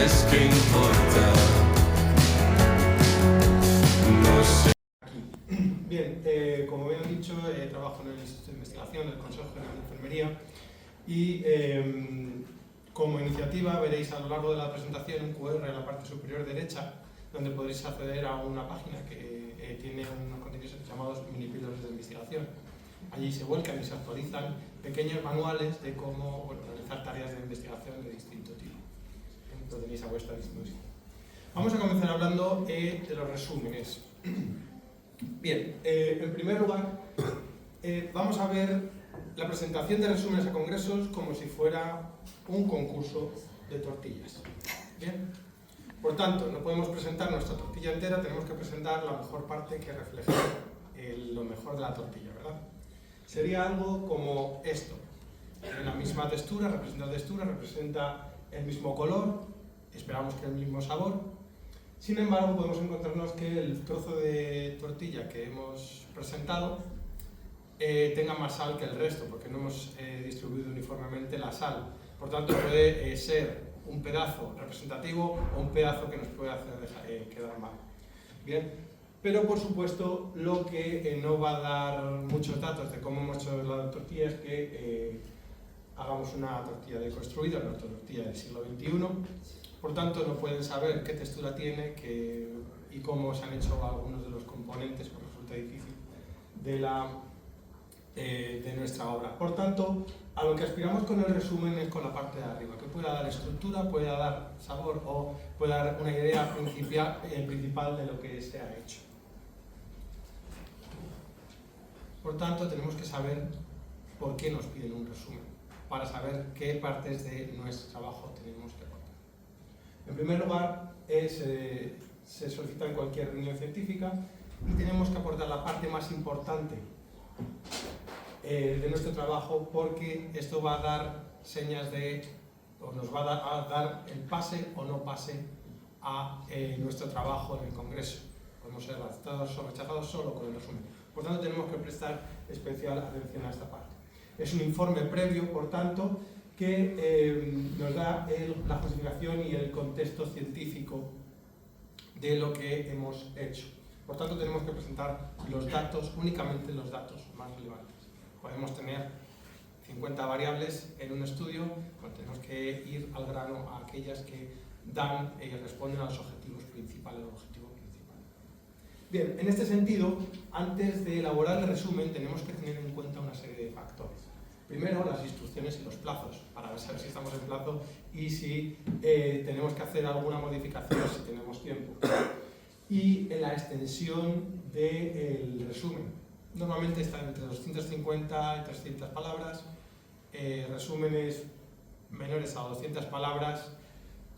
entonces ¿qué importa? No sé. Bien, como bien he dicho, trabajo en el Instituto de Investigación del Consejo General de Enfermería y como iniciativa veréis a lo largo de la presentación un QR en la parte superior derecha donde podréis acceder a una página que tiene unos contenidos llamados mini píldoras de investigación. Allí se vuelcan y se actualizan pequeños manuales de cómo realizar tareas de investigación de distinto tipo. Lo tenéis a vuestra disposición. Vamos a comenzar hablando de los resúmenes. Bien, en primer lugar, vamos a ver la presentación de resúmenes a congresos como si fuera un concurso de tortillas. Bien, por tanto, no podemos presentar nuestra tortilla entera, tenemos que presentar la mejor parte que refleje lo mejor de la tortilla, ¿verdad? Sería algo como esto. Tiene la misma textura, representa el mismo color, esperamos que el mismo sabor. Sin embargo, podemos encontrarnos que el trozo de tortilla que hemos presentado tenga más sal que el resto, porque no hemos distribuido uniformemente la sal. Por tanto, puede ser un pedazo representativo o un pedazo que nos puede hacer quedar mal. Bien, pero por supuesto, lo que no va a dar muchos datos de cómo hemos hecho la tortilla es que hagamos una tortilla deconstruida, una tortilla del siglo XXI. Por tanto, no pueden saber qué textura tiene y cómo se han hecho algunos de los componentes, porque resulta difícil, de nuestra obra. Por tanto, a lo que aspiramos con el resumen es con la parte de arriba, que pueda dar estructura, pueda dar sabor o pueda dar una idea principal de lo que se ha hecho. Por tanto, tenemos que saber por qué nos piden un resumen, para saber qué partes de nuestro trabajo tenemos que aportar. En primer lugar, se solicita en cualquier reunión científica y tenemos que aportar la parte más importante de nuestro trabajo, porque esto va a dar señas o nos va a dar el pase o no pase a nuestro trabajo en el Congreso. Podemos ser aceptados o rechazados solo con el resumen. Por tanto, tenemos que prestar especial atención a esta parte. Es un informe previo, por tanto, que nos da la justificación y el contexto científico de lo que hemos hecho. Por tanto, tenemos que presentar los datos, únicamente los datos más relevantes. Podemos tener 50 variables en un estudio, pues tenemos que ir al grano a aquellas que responden a los objetivos principales, al objetivo principal. Bien, en este sentido, antes de elaborar el resumen, tenemos que tener en cuenta una serie de factores. Primero, las instrucciones y los plazos, para saber si estamos en plazo y si tenemos que hacer alguna modificación, si tenemos tiempo. Y la extensión del resumen. Normalmente está entre 250 y 300 palabras. Resúmenes menores a 200 palabras,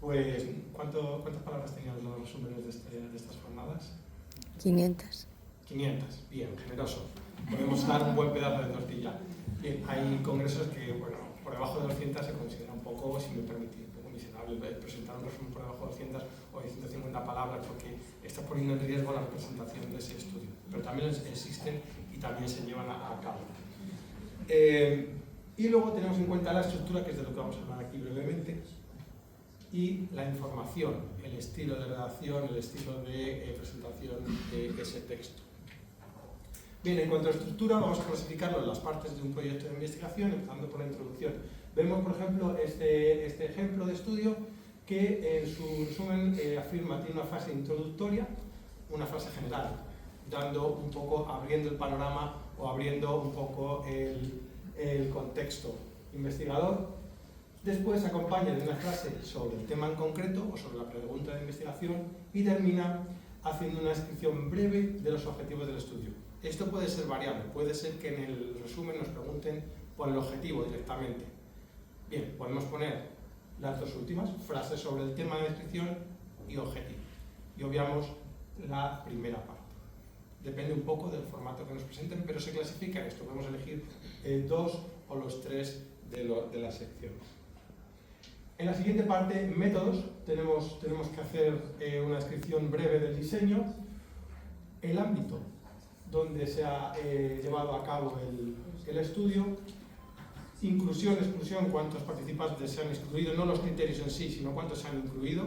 pues ¿cuántas palabras tenían los resúmenes de estas jornadas? 500. 500, bien, generoso. Podemos dar un buen pedazo de tortilla. Bien, hay congresos que, bueno, por debajo de 200 se considera un poco, si me permitís, un poco miserable presentar un resumen por debajo de 200 o de 150 palabras, porque está poniendo en riesgo la presentación de ese estudio. Pero también existen y también se llevan a cabo. Y luego tenemos en cuenta la estructura, que es de lo que vamos a hablar aquí brevemente, y la información, el estilo de redacción, el estilo de presentación de ese texto. Bien, en cuanto a estructura, vamos a clasificarlo en las partes de un proyecto de investigación, empezando por la introducción. Vemos, por ejemplo, este ejemplo de estudio que en su resumen afirma, tiene una fase introductoria, una fase general, dando un poco, abriendo el panorama o abriendo un poco el contexto investigador. Después acompaña de una clase sobre el tema en concreto o sobre la pregunta de investigación y termina haciendo una descripción breve de los objetivos del estudio. Esto puede ser variable, puede ser que en el resumen nos pregunten por el objetivo directamente. Bien, podemos poner las dos últimas, frases sobre el tema de descripción y objetivo. Y obviamos la primera parte. Depende un poco del formato que nos presenten, pero se clasifica esto. Podemos elegir dos o los tres de las secciones. En la siguiente parte, métodos, tenemos que hacer una descripción breve del diseño, el ámbito donde se ha llevado a cabo el estudio Inclusión, exclusión, cuántos participantes se han excluido, no los criterios en sí, sino cuántos se han incluido.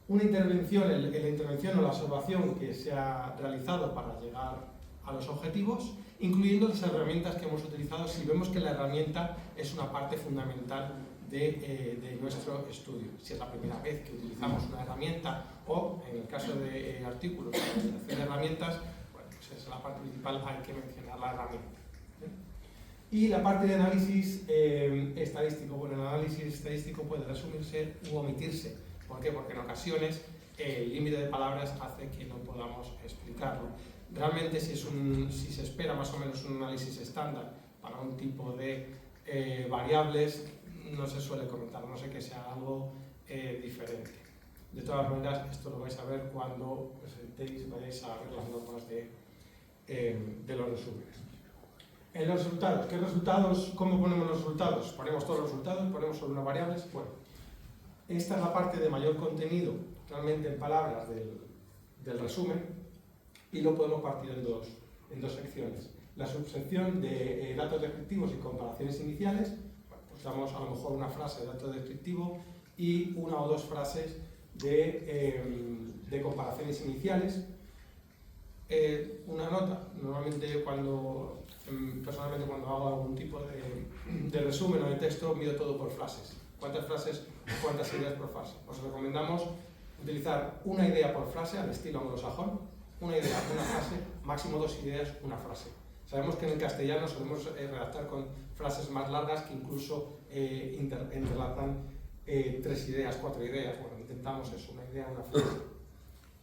Una intervención, la intervención o la observación que se ha realizado para llegar a los objetivos, incluyendo las herramientas que hemos utilizado si vemos que la herramienta es una parte fundamental de nuestro estudio. Si es la primera vez que utilizamos una herramienta o, en el caso de artículos de utilización de herramientas, bueno, pues es la parte principal, hay que mencionar la herramienta. Y la parte de análisis estadístico. Bueno, el análisis estadístico puede resumirse u omitirse. ¿Por qué? Porque en ocasiones el límite de palabras hace que no podamos explicarlo. Realmente si se espera más o menos un análisis estándar para un tipo de variables, no se suele comentar, no sé que sea algo diferente. De todas maneras, esto lo vais a ver cuando presentéis, vayáis a ver las normas de los resúmenes. En los resultados, ¿qué resultados? ¿Cómo ponemos los resultados? ¿Ponemos todos los resultados? ¿Ponemos solo unas variables? Bueno, esta es la parte de mayor contenido, realmente en palabras, del resumen, y lo podemos partir en dos secciones. La subsección de datos descriptivos y comparaciones iniciales, bueno, pues damos a lo mejor una frase de dato descriptivo y una o dos frases de comparaciones iniciales. Una nota, normalmente personalmente cuando hago algún tipo de resumen o de texto, mido todo por frases. ¿Cuántas frases o cuántas ideas por frase? Os recomendamos utilizar una idea por frase al estilo anglosajón, una idea, una frase, máximo 2 ideas, una frase. Sabemos que en el castellano solemos redactar con frases más largas que incluso entrelazan 3 ideas, 4 ideas. Bueno, intentamos eso, una idea, una frase.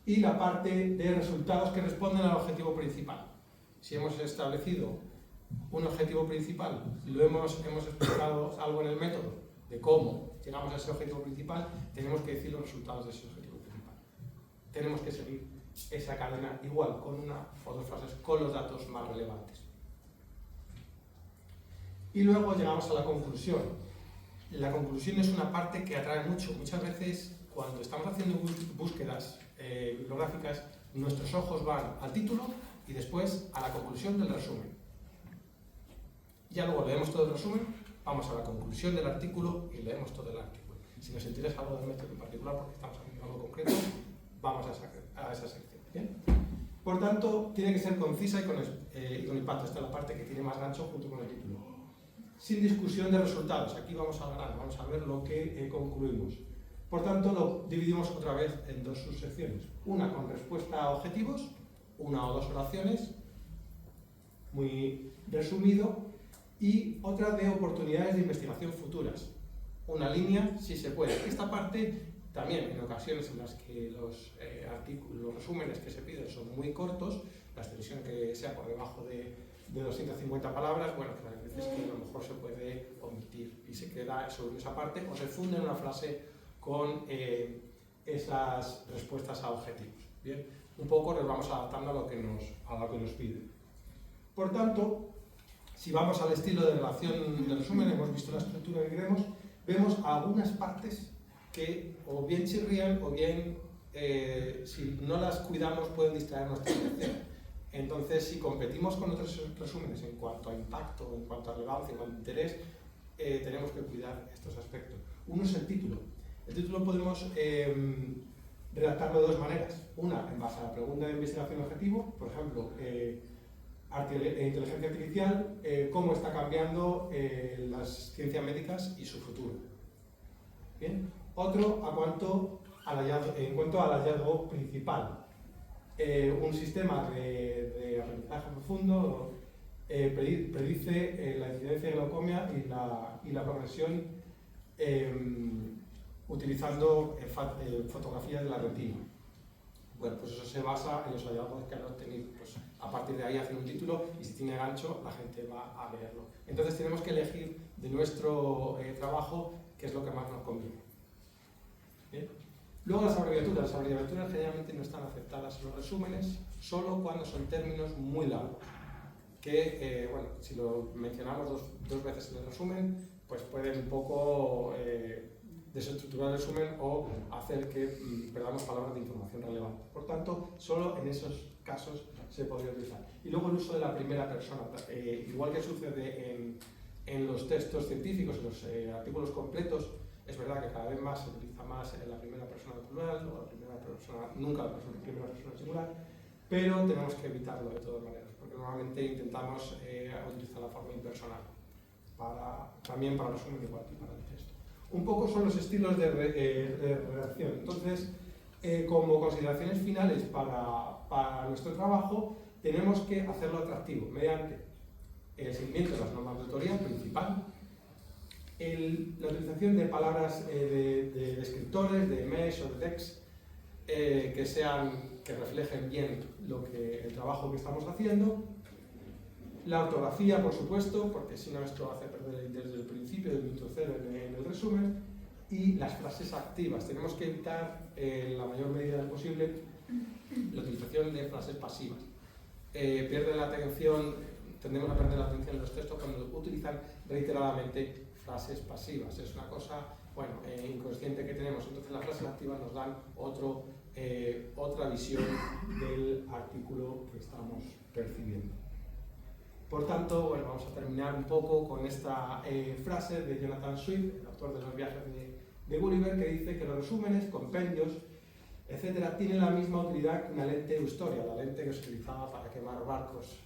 Y la parte de resultados que responden al objetivo principal. Si hemos establecido un objetivo principal, hemos explicado algo en el método de cómo llegamos a ese objetivo principal, tenemos que decir los resultados de ese objetivo principal. Tenemos que seguir esa cadena igual, con una o dos frases, con los datos más relevantes. Y luego llegamos a la conclusión. La conclusión es una parte que atrae mucho. Muchas veces, cuando estamos haciendo búsquedas bibliográficas, nuestros ojos van al título y después a la conclusión del resumen. Ya luego leemos todo el resumen, vamos a la conclusión del artículo y leemos todo el artículo. Si nos interesa algo del método en particular, porque estamos haciendo algo concreto, vamos a esa sección. ¿Bien? Por tanto, tiene que ser concisa y con impacto. Esta es la parte que tiene más gancho junto con el título. Sin discusión de resultados. Aquí vamos a ganar, vamos a ver lo que concluimos. Por tanto, lo dividimos otra vez en dos subsecciones. Una con respuesta a objetivos, una o dos oraciones, muy resumido, y otra de oportunidades de investigación futuras. Una línea, si se puede. Esta parte también, en ocasiones en las que los resúmenes que se piden son muy cortos, la extensión que sea por debajo de 250 palabras, bueno, pues hay veces que a lo mejor se puede omitir y se queda sobre esa parte o se funde en una frase con esas respuestas a objetivos. Bien, un poco nos vamos adaptando a lo que nos piden. Por tanto, si vamos al estilo de relación de resumen, hemos visto la estructura que queremos, vemos algunas partes que o bien chirrían o bien, si no las cuidamos, pueden distraer nuestra atención. Entonces, si competimos con otros resúmenes en cuanto a impacto, en cuanto a relevancia, en cuanto a interés, tenemos que cuidar estos aspectos. Uno es el título. El título podemos redactarlo de dos maneras. Una, en base a la pregunta de investigación objetivo, por ejemplo, inteligencia artificial, cómo está cambiando las ciencias médicas y su futuro. ¿Bien? Otro, en cuanto al hallazgo principal. Un sistema de aprendizaje profundo predice la incidencia de glaucomia y la progresión utilizando fotografías de la retina. Bueno, pues eso se basa en los hallazgos que han obtenido. Pues a partir de ahí hacen un título y si tiene gancho la gente va a leerlo. Entonces tenemos que elegir de nuestro trabajo qué es lo que más nos conviene. ¿Bien? Luego las abreviaturas. Las abreviaturas generalmente no están aceptadas en los resúmenes, solo cuando son términos muy largos. Que, bueno, si lo mencionamos dos veces en el resumen, pues pueden un poco desestructurar el resumen o hacer que perdamos palabras de información relevante. Por tanto, solo en esos casos se podría utilizar. Y luego el uso de la primera persona, igual que sucede en los textos científicos, en los artículos completos, es verdad que cada vez más se utiliza más en la primera persona plural o la primera persona, nunca la primera persona singular, pero tenemos que evitarlo de todas maneras, porque normalmente intentamos utilizar la forma impersonal, también para el resumen igual que para el texto. Un poco son los estilos de redacción. Entonces, como consideraciones finales para nuestro trabajo, tenemos que hacerlo atractivo mediante el seguimiento de las normas de autoría principal, la utilización de palabras de descriptores, de mesh o de text, que reflejen bien el trabajo que estamos haciendo, la ortografía, por supuesto, porque si no esto hace perder el interés desde el principio, del minuto cero en el resumen, y las frases activas. Tenemos que evitar, en la mayor medida posible, la utilización de frases pasivas. Tendemos a perder la atención en los textos cuando utilizan reiteradamente frases pasivas. Es una cosa, inconsciente que tenemos. Entonces las frases activas nos dan otra visión del artículo que estamos percibiendo. Por tanto, vamos a terminar un poco con esta frase de Jonathan Swift, el autor de Los viajes de Gulliver, que dice que los resúmenes, compendios, etcétera, tienen la misma utilidad que una lente Eustoria, la lente que se utilizaba para quemar barcos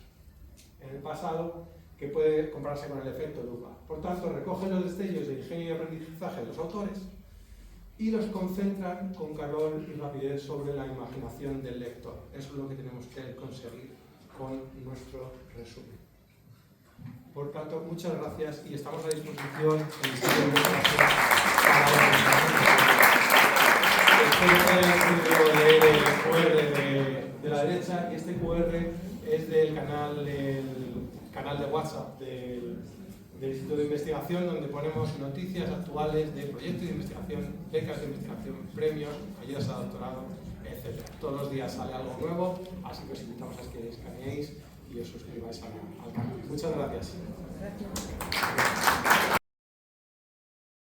en el pasado, que puede compararse con el efecto lupa. Por tanto, recogen los destellos de ingenio y aprendizaje de los autores y los concentran con calor y rapidez sobre la imaginación del lector. Eso es lo que tenemos que conseguir con nuestro resumen. Por tanto, muchas gracias y estamos a disposición en el sitio de investigación para la presentación. Espero que leer el QR de la derecha, y este QR es del canal de WhatsApp del Instituto de Investigación, donde ponemos noticias actuales de proyectos de investigación, becas de investigación, premios, ayudas a doctorado, etc. Todos los días sale algo nuevo, así que os invitamos a que escaneéis y os suscribáis al canal. Muchas gracias.